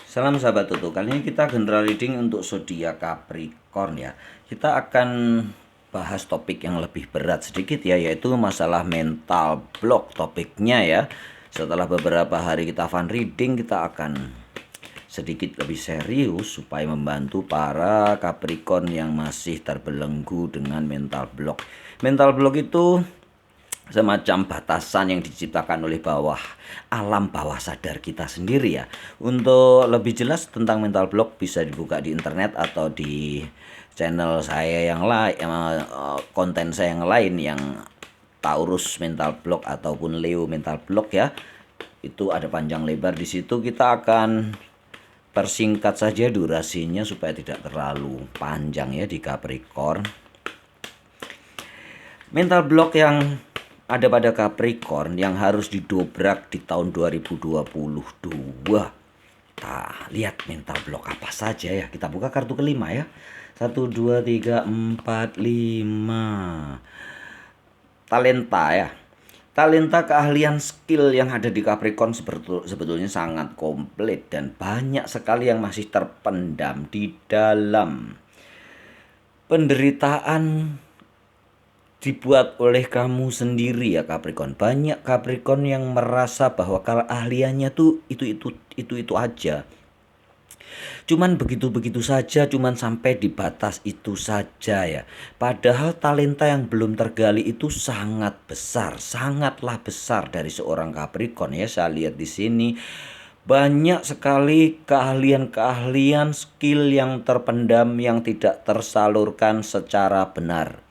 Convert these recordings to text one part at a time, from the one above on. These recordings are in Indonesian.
Salam sahabat Tutu. Kali ini kita general reading untuk zodiak Capricorn ya. Kita akan bahas topik yang lebih berat sedikit ya, yaitu masalah mental block topiknya ya. Setelah beberapa hari kita fun reading, kita akan sedikit lebih serius supaya membantu para Capricorn yang masih terbelenggu dengan mental block. Mental block itu semacam batasan yang diciptakan oleh alam bawah sadar kita sendiri ya. Untuk lebih jelas tentang mental block bisa dibuka di internet atau di channel saya yang lain, konten saya yang lain yang Taurus mental block ataupun Leo mental block ya. Itu ada panjang lebar di situ. Kita akan persingkat saja durasinya supaya tidak terlalu panjang ya di Capricorn. Mental block yang ada pada Capricorn yang harus didobrak di tahun 2022. Nah, lihat mental block apa saja ya. Kita buka kartu kelima ya. 1, 2, 3, 4, 5. Talenta ya. Talenta, keahlian, skill yang ada di Capricorn sebetulnya sangat komplit dan banyak sekali yang masih terpendam di dalam penderitaan dibuat oleh kamu sendiri ya Capricorn. Banyak Capricorn yang merasa bahwa kalau ahliannya tuh itu aja. Cuman begitu-begitu saja, cuman sampai di batas itu saja ya. Padahal talenta yang belum tergali itu sangat besar, sangatlah besar dari seorang Capricorn ya. Saya lihat di sini banyak sekali keahlian-keahlian, skill yang terpendam yang tidak tersalurkan secara benar.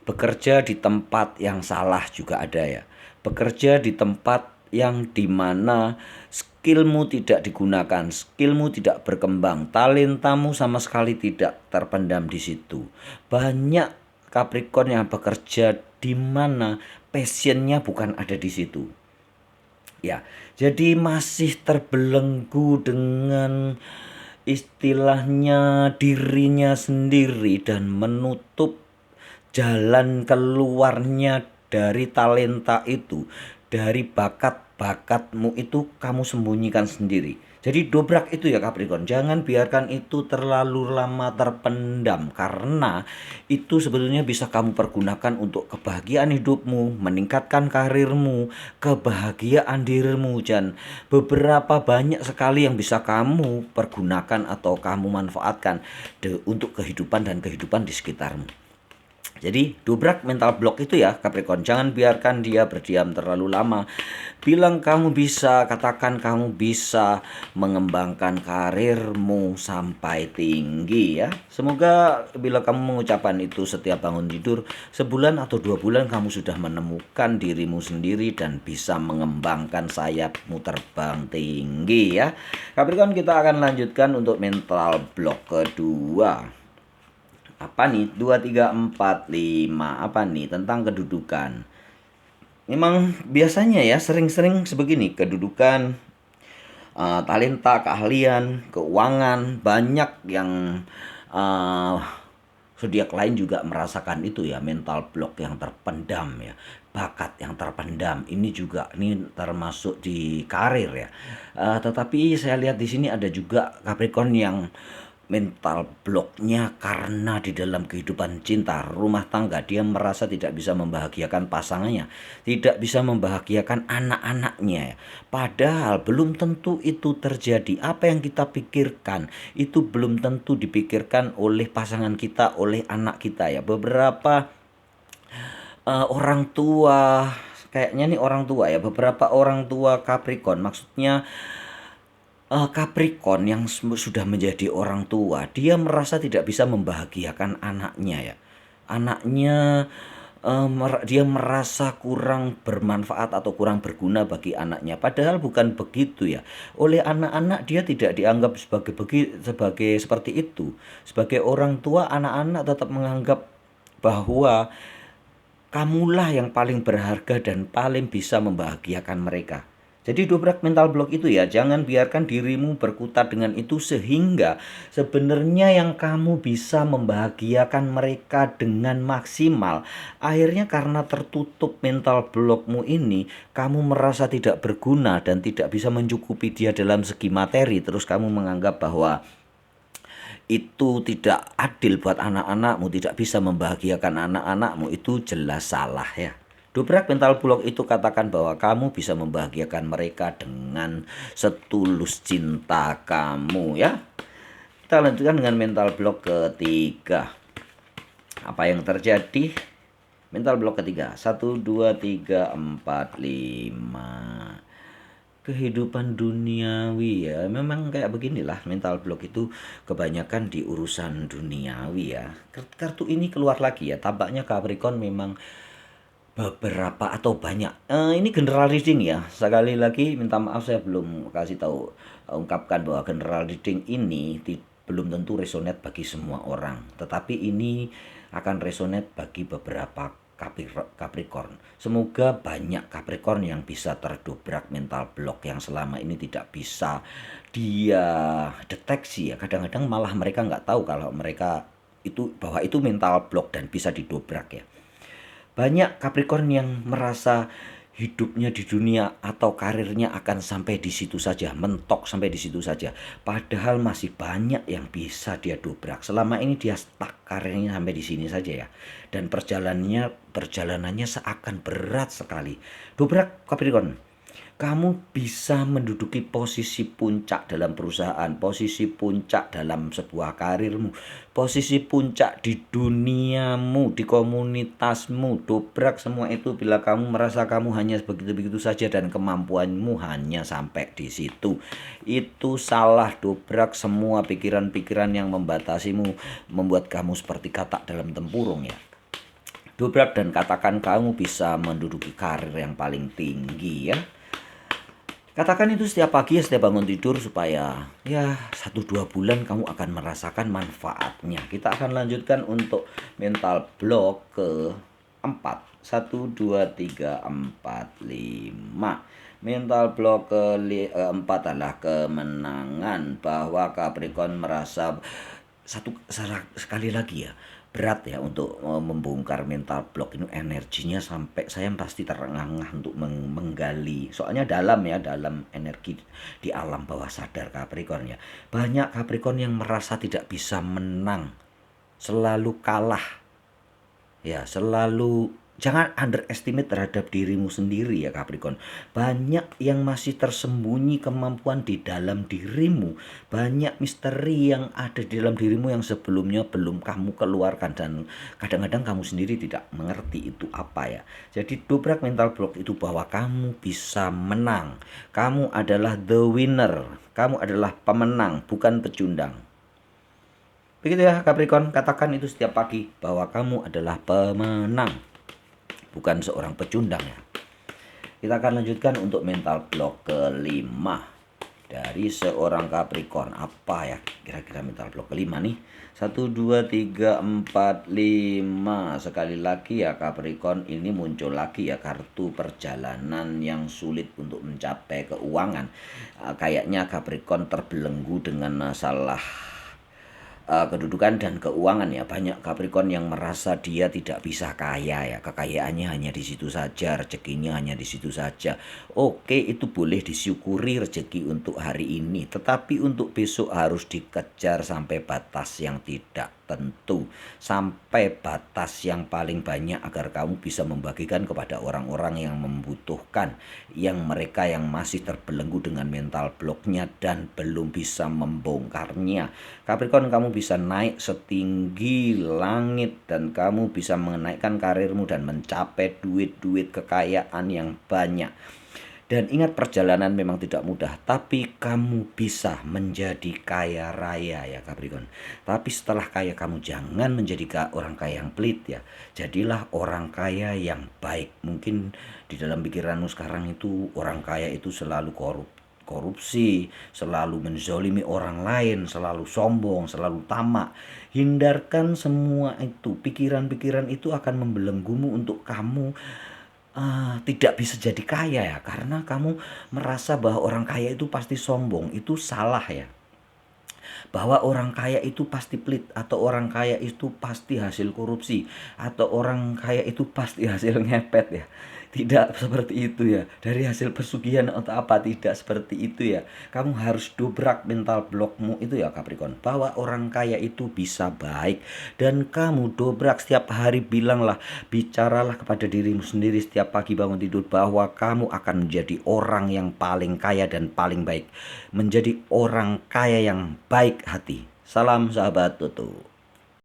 Bekerja di tempat yang salah juga ada ya. Bekerja di tempat yang dimana skillmu tidak digunakan, skillmu tidak berkembang, talentamu sama sekali tidak terpendam di situ. Banyak Capricorn yang bekerja di mana passionnya bukan ada di situ. Ya, jadi masih terbelenggu dengan istilahnya dirinya sendiri dan menutup jalan keluarnya dari talenta itu, dari bakat-bakatmu itu kamu sembunyikan sendiri. Jadi dobrak itu ya Capricorn. Jangan biarkan itu terlalu lama terpendam, karena itu sebetulnya bisa kamu pergunakan untuk kebahagiaan hidupmu, meningkatkan karirmu, kebahagiaan dirimu, dan beberapa banyak sekali yang bisa kamu pergunakan atau kamu manfaatkan untuk kehidupan dan kehidupan di sekitarmu. Jadi dobrak mental block itu ya Capricorn. Jangan biarkan dia berdiam terlalu lama. Bilang kamu bisa, katakan kamu bisa mengembangkan karirmu sampai tinggi ya. Semoga bila kamu mengucapkan itu setiap bangun tidur, sebulan atau 2 bulan kamu sudah menemukan dirimu sendiri dan bisa mengembangkan sayapmu terbang tinggi ya. Capricorn, kita akan lanjutkan untuk mental block kedua. Apa nih? 2, 3, 4, 5. Apa nih? Tentang kedudukan. Memang biasanya ya sering-sering sebegini. Kedudukan, talenta, keahlian, keuangan. Banyak yang zodiak lain juga merasakan itu ya. Mental block yang terpendam ya. Bakat yang terpendam. Ini juga termasuk di karir ya. Tetapi saya lihat di sini ada juga Capricorn yang mental blocknya karena di dalam kehidupan cinta, rumah tangga, dia merasa tidak bisa membahagiakan pasangannya, tidak bisa membahagiakan anak-anaknya. Padahal belum tentu itu terjadi. Apa yang kita pikirkan itu belum tentu dipikirkan oleh pasangan kita, oleh anak kita ya. Beberapa orang tua, kayaknya nih orang tua ya, beberapa orang tua Capricorn, maksudnya Capricorn yang sudah menjadi orang tua, dia merasa tidak bisa membahagiakan anaknya ya. Anaknya, dia merasa kurang bermanfaat atau kurang berguna bagi anaknya. Padahal bukan begitu ya. Oleh anak-anak dia tidak dianggap sebagai seperti itu. Sebagai orang tua, anak-anak tetap menganggap bahwa kamulah yang paling berharga dan paling bisa membahagiakan mereka. Jadi dobrak mental block itu ya, jangan biarkan dirimu berkutat dengan itu sehingga sebenarnya yang kamu bisa membahagiakan mereka dengan maksimal. Akhirnya karena tertutup mental blockmu ini, kamu merasa tidak berguna dan tidak bisa mencukupi dia dalam segi materi. Terus kamu menganggap bahwa itu tidak adil buat anak-anakmu, tidak bisa membahagiakan anak-anakmu, itu jelas salah ya. Dobrak mental block itu katakan bahwa kamu bisa membahagiakan mereka dengan setulus cinta kamu ya. Kita lanjutkan dengan mental block ketiga. Apa yang terjadi? Mental block ketiga. 1, 2, 3, 4, 5. Kehidupan duniawi ya, memang kayak beginilah mental block itu kebanyakan di urusan duniawi ya. Kartu ini keluar lagi ya, tampaknya Capricorn memang beberapa atau banyak ini general reading ya. Sekali lagi minta maaf saya belum kasih tahu, ungkapkan bahwa general reading ini belum tentu resonate bagi semua orang, tetapi ini akan resonate bagi beberapa Capricorn. Semoga banyak Capricorn yang bisa terdobrak mental block yang selama ini tidak bisa dia deteksi ya. Kadang-kadang malah mereka nggak tahu kalau mereka itu bahwa itu mental block dan bisa didobrak ya. Banyak Capricorn yang merasa hidupnya di dunia atau karirnya akan sampai di situ saja, mentok sampai di situ saja. Padahal masih banyak yang bisa dia dobrak. Selama ini dia stuck karirnya sampai di sini saja ya. Dan perjalanannya seakan berat sekali. Dobrak Capricorn. Kamu bisa menduduki posisi puncak dalam perusahaan, posisi puncak dalam sebuah karirmu, posisi puncak di duniamu, di komunitasmu. Dobrak semua itu bila kamu merasa kamu hanya begitu-begitu saja dan kemampuanmu hanya sampai di situ. Itu salah. Dobrak semua pikiran-pikiran yang membatasimu, membuat kamu seperti katak dalam tempurung ya. Dobrak dan katakan kamu bisa menduduki karir yang paling tinggi ya. Katakan itu setiap pagi ya, setiap bangun tidur supaya ya 1-2 bulan kamu akan merasakan manfaatnya. Kita akan lanjutkan untuk mental block ke-4. 1, 2, 3, 4, 5. Mental block ke-4 adalah kemenangan, bahwa Capricorn merasa sekali lagi ya berat ya untuk membongkar mental block ini. Energinya sampai saya pasti terengah-engah untuk menggali, soalnya dalam ya, dalam energi di alam bawah sadar Capricorn ya. Banyak Capricorn yang merasa tidak bisa menang, selalu kalah ya, selalu. Jangan underestimate terhadap dirimu sendiri ya Capricorn. Banyak yang masih tersembunyi kemampuan di dalam dirimu. Banyak misteri yang ada di dalam dirimu yang sebelumnya belum kamu keluarkan. Dan kadang-kadang kamu sendiri tidak mengerti itu apa ya. Jadi dobrak mental block itu bahwa kamu bisa menang. Kamu adalah the winner. Kamu adalah pemenang, bukan pecundang. Begitu ya Capricorn, katakan itu setiap pagi bahwa kamu adalah pemenang, bukan seorang pecundang ya. Kita akan lanjutkan untuk mental block ke-5 dari seorang Capricorn. Apa ya kira-kira mental block ke-5 nih? 1, 2, 3, 4, 5. Sekali lagi ya Capricorn, ini muncul lagi ya kartu perjalanan yang sulit untuk mencapai keuangan. Kayaknya Capricorn terbelenggu dengan masalah kedudukan dan keuangan ya. Banyak Capricorn yang merasa dia tidak bisa kaya ya, kekayaannya hanya di situ saja, rezekinya hanya di situ saja. Oke, itu boleh disyukuri rezeki untuk hari ini, tetapi untuk besok harus dikejar sampai batas yang tidak tentu, sampai batas yang paling banyak agar kamu bisa membagikan kepada orang-orang yang membutuhkan, yang mereka yang masih terbelenggu dengan mental blocknya dan belum bisa membongkarnya. Capricorn, kamu bisa naik setinggi langit dan kamu bisa menaikkan karirmu dan mencapai duit-duit kekayaan yang banyak. Dan ingat, perjalanan memang tidak mudah, tapi kamu bisa menjadi kaya raya ya Capricorn. Tapi setelah kaya, kamu jangan menjadi orang kaya yang pelit ya. Jadilah orang kaya yang baik. Mungkin di dalam pikiranmu sekarang itu orang kaya itu selalu korupsi, selalu menzolimi orang lain, selalu sombong, selalu tamak. Hindarkan semua itu. Pikiran-pikiran itu akan membelenggumu untuk kamu tidak bisa jadi kaya ya, karena kamu merasa bahwa orang kaya itu pasti sombong, itu salah ya. Bahwa orang kaya itu pasti pelit, atau orang kaya itu pasti hasil korupsi, atau orang kaya itu pasti hasil ngepet ya. Tidak seperti itu ya. Dari hasil pesugihan atau apa, tidak seperti itu ya. Kamu harus dobrak mental blockmu itu ya Capricorn. Bahwa orang kaya itu bisa baik, dan kamu dobrak setiap hari, bilanglah, bicaralah kepada dirimu sendiri setiap pagi bangun tidur bahwa kamu akan menjadi orang yang paling kaya dan paling baik. Menjadi orang kaya yang baik hati. Salam sahabat Toto.